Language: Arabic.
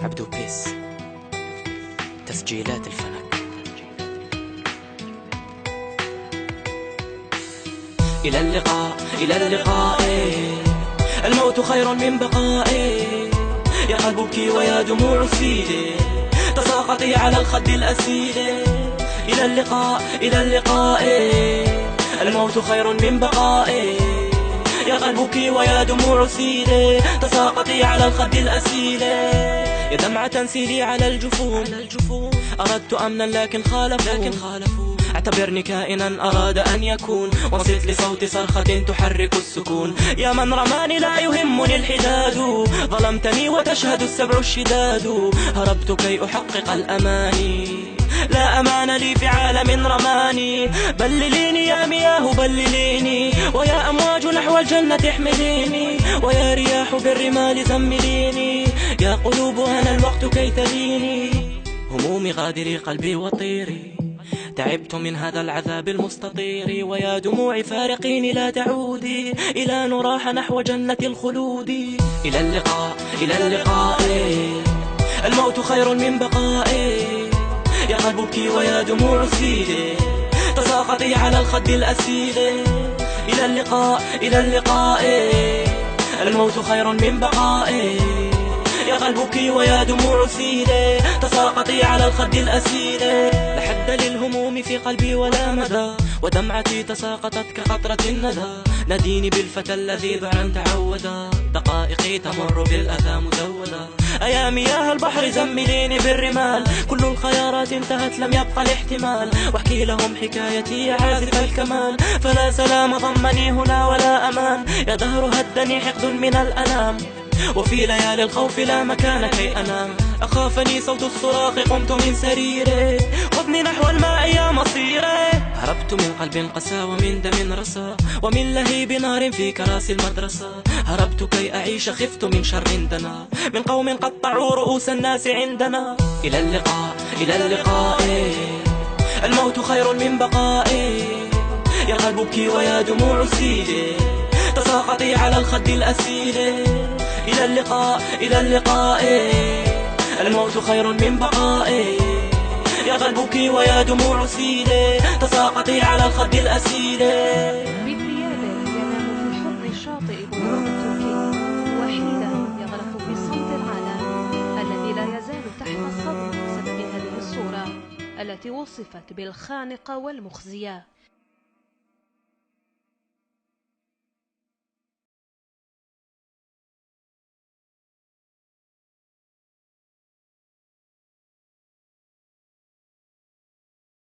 عبدو بيس، تسجيلات الفلك. إلى اللقاء إلى اللقاء، الموت خير من بقاء. يا قلبك ويا دموع سيدي تساقطي على الخد الأسيد. إلى اللقاء إلى اللقاء، الموت خير من بقاء. يا قلبك ويا دموع سيدي تساقطي على الخد الأسيد. يا دمعة سيلي على الجفون، أردت أمنا لكن خالفوا. اعتبرني كائنا أراد أن يكون، وصلت لصوت صرخة تحرك السكون. يا من رماني لا يهمني الحداد، ظلمتني وتشهد السبع الشداد. هربت كي أحقق الأماني، لا أمان لي في عالم رماني. بلليني يا مياه بلليني، ويا أمواج نحو الجنة احمليني، ويا رياح بالرمال زمليني. يا قلوب أنا الوقت كي تليني، همومي غادري قلبي وطيري. تعبت من هذا العذاب المستطير، ويا دموع فارقيني لا تعودي إلى نراح نحو جنة الخلود. إلى اللقاء إلى اللقاء، الموت خير من بقاء. يا قلبك ويا دموع سيدي تساقطي على الخد الأسيد. إلى اللقاء إلى اللقاء، الموت خير من بقاء. يا قلبك ويا دموع سيدي تساقطي على الخد الأسيد. لحد للهموم في قلبي ولا مدى، ودمعتي تساقطت كقطرة الندى. ناديني بالفتى الذي ضعا تعودا، دقائقي تمر بالأذى مزودا. أيا مياه البحر زمليني بالرمال، كل الخيارات انتهت لم يبقى الاحتمال. واحكي لهم حكايتي يا عازف الكمال، فلا سلام ضمني هنا ولا أمان. يا دهر هدني حقد من الأنام، وفي ليالي الخوف لا مكان كي أنام. أخافني صوت الصراخ قمت من سريري، خذني نحو الماء يا مصيري. هربت من قلب قسى ومن دم رسى، ومن لهيب نار في كراسي المدرسة. هربت كي أعيش خفت من شر دنا، من قوم قطعوا رؤوس الناس عندنا. إلى اللقاء إلى اللقاء، الموت خير من بقاء. يا قلبك ويا دموع سيدي تساقطي على الخد الأسيد. إلى اللقاء إلى اللقاء، الموت خير من بقاء. يا قلبك ويا دموع سيدي تساقطي على الخد الأسيد. بثيابه ينام في حضن الشاطئ بلوغ التركي، وحيدا يغرق في صمت العالم الذي لا يزال تحت الصدمة بسبب هذه الصورة التي وصفت بالخانقة والمخزية.